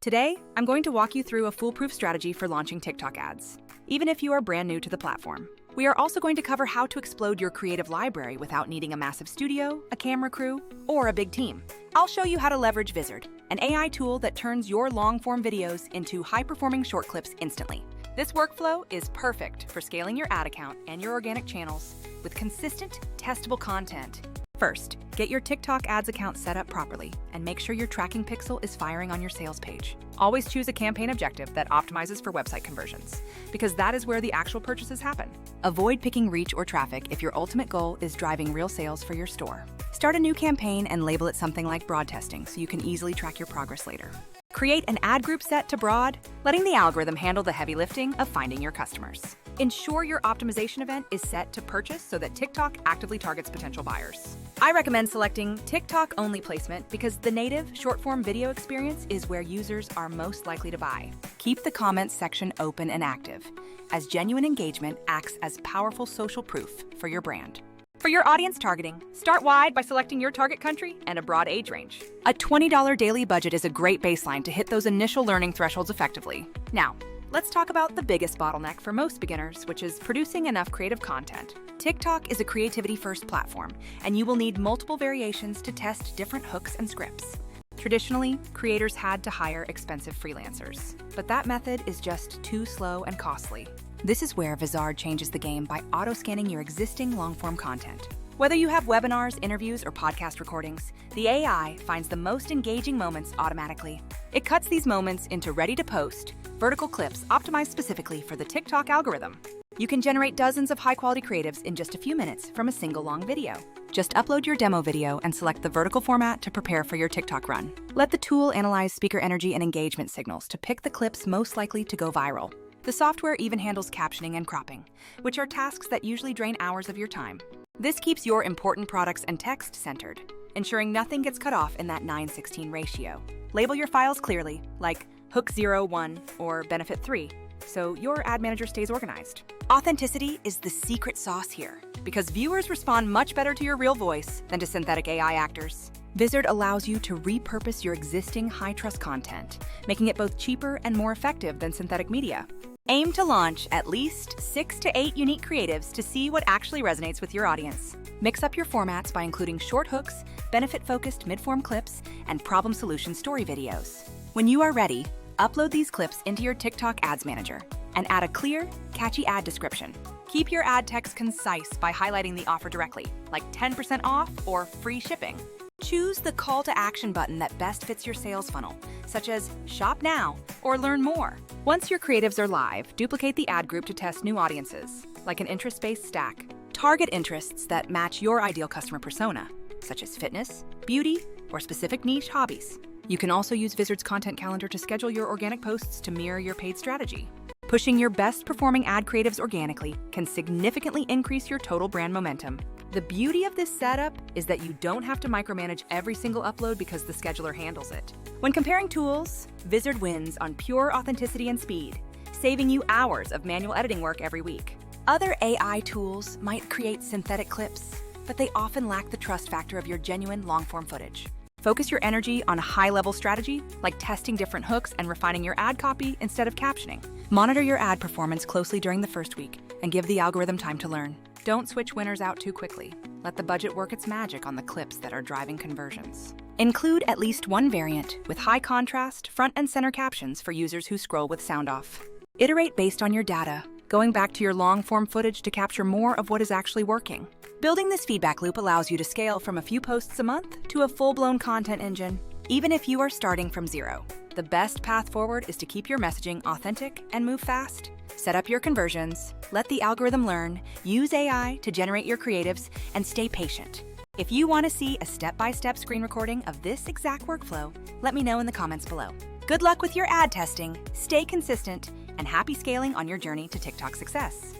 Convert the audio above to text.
Today, I'm going to walk you through a foolproof strategy for launching TikTok ads, even if you are brand new to the platform. We are also going to cover how to explode your creative library without needing a massive studio, a camera crew, or a big team. I'll show you how to leverage Vizard, an AI tool that turns your long-form videos into high-performing short clips instantly. This workflow is perfect for scaling your ad account and your organic channels with consistent, testable content. First, get your TikTok ads account set up properly and make sure your tracking pixel is firing on your sales page. Always choose a campaign objective that optimizes for website conversions, because that is where the actual purchases happen. Avoid picking reach or traffic if your ultimate goal is driving real sales for your store. Start a new campaign and label it something like broad testing so you can easily track your progress later. Create an ad group set to broad, letting the algorithm handle the heavy lifting of finding your customers. Ensure your optimization event is set to purchase so that TikTok actively targets potential buyers. I recommend selecting TikTok-only placement because the native short-form video experience is where users are most likely to buy. Keep the comments section open and active, as genuine engagement acts as powerful social proof for your brand. For your audience targeting, start wide by selecting your target country and a broad age range. A $20 daily budget is a great baseline to hit those initial learning thresholds effectively. Now, let's talk about the biggest bottleneck for most beginners, which is producing enough creative content. TikTok is a creativity-first platform, and you will need multiple variations to test different hooks and scripts. Traditionally, creators had to hire expensive freelancers, but that method is just too slow and costly. This is where Vizard changes the game by auto-scanning your existing long-form content. Whether you have webinars, interviews, or podcast recordings, the AI finds the most engaging moments automatically. It cuts these moments into ready-to-post, vertical clips optimized specifically for the TikTok algorithm. You can generate dozens of high-quality creatives in just a few minutes from a single long video. Just upload your demo video and select the vertical format to prepare for your TikTok run. Let the tool analyze speaker energy and engagement signals to pick the clips most likely to go viral. The software even handles captioning and cropping, which are tasks that usually drain hours of your time. This keeps your important products and text centered, ensuring nothing gets cut off in that 9:16 ratio. Label your files clearly, like Hook 0, 1 or Benefit 3, so your ad manager stays organized. Authenticity is the secret sauce here, because viewers respond much better to your real voice than to synthetic AI actors. Vizard allows you to repurpose your existing high-trust content, making it both cheaper and more effective than synthetic media. Aim to launch at least 6 to 8 unique creatives to see what actually resonates with your audience. Mix up your formats by including short hooks, benefit-focused mid-form clips, and problem-solution story videos. When you are ready, upload these clips into your TikTok Ads Manager and add a clear, catchy ad description. Keep your ad text concise by highlighting the offer directly, like 10% off or free shipping. Choose the call to action button that best fits your sales funnel, such as shop now or learn more. Once your creatives are live, duplicate the ad group to test new audiences, like an interest-based stack. Target interests that match your ideal customer persona, such as fitness, beauty, or specific niche hobbies. You can also use Vizard's content calendar to schedule your organic posts to mirror your paid strategy. Pushing your best performing ad creatives organically can significantly increase your total brand momentum. The beauty of this setup is that you don't have to micromanage every single upload because the scheduler handles it. When comparing tools, Vizard wins on pure authenticity and speed, saving you hours of manual editing work every week. Other AI tools might create synthetic clips, but they often lack the trust factor of your genuine long-form footage. Focus your energy on a high-level strategy, like testing different hooks and refining your ad copy instead of captioning. Monitor your ad performance closely during the first week and give the algorithm time to learn. Don't switch winners out too quickly. Let the budget work its magic on the clips that are driving conversions. Include at least one variant with high contrast, front and center captions for users who scroll with sound off. Iterate based on your data, going back to your long-form footage to capture more of what is actually working. Building this feedback loop allows you to scale from a few posts a month to a full-blown content engine, even if you are starting from zero. The best path forward is to keep your messaging authentic and move fast. Set up your conversions, let the algorithm learn, use AI to generate your creatives, and stay patient. If you want to see a step-by-step screen recording of this exact workflow, let me know in the comments below. Good luck with your ad testing, stay consistent, and happy scaling on your journey to TikTok success.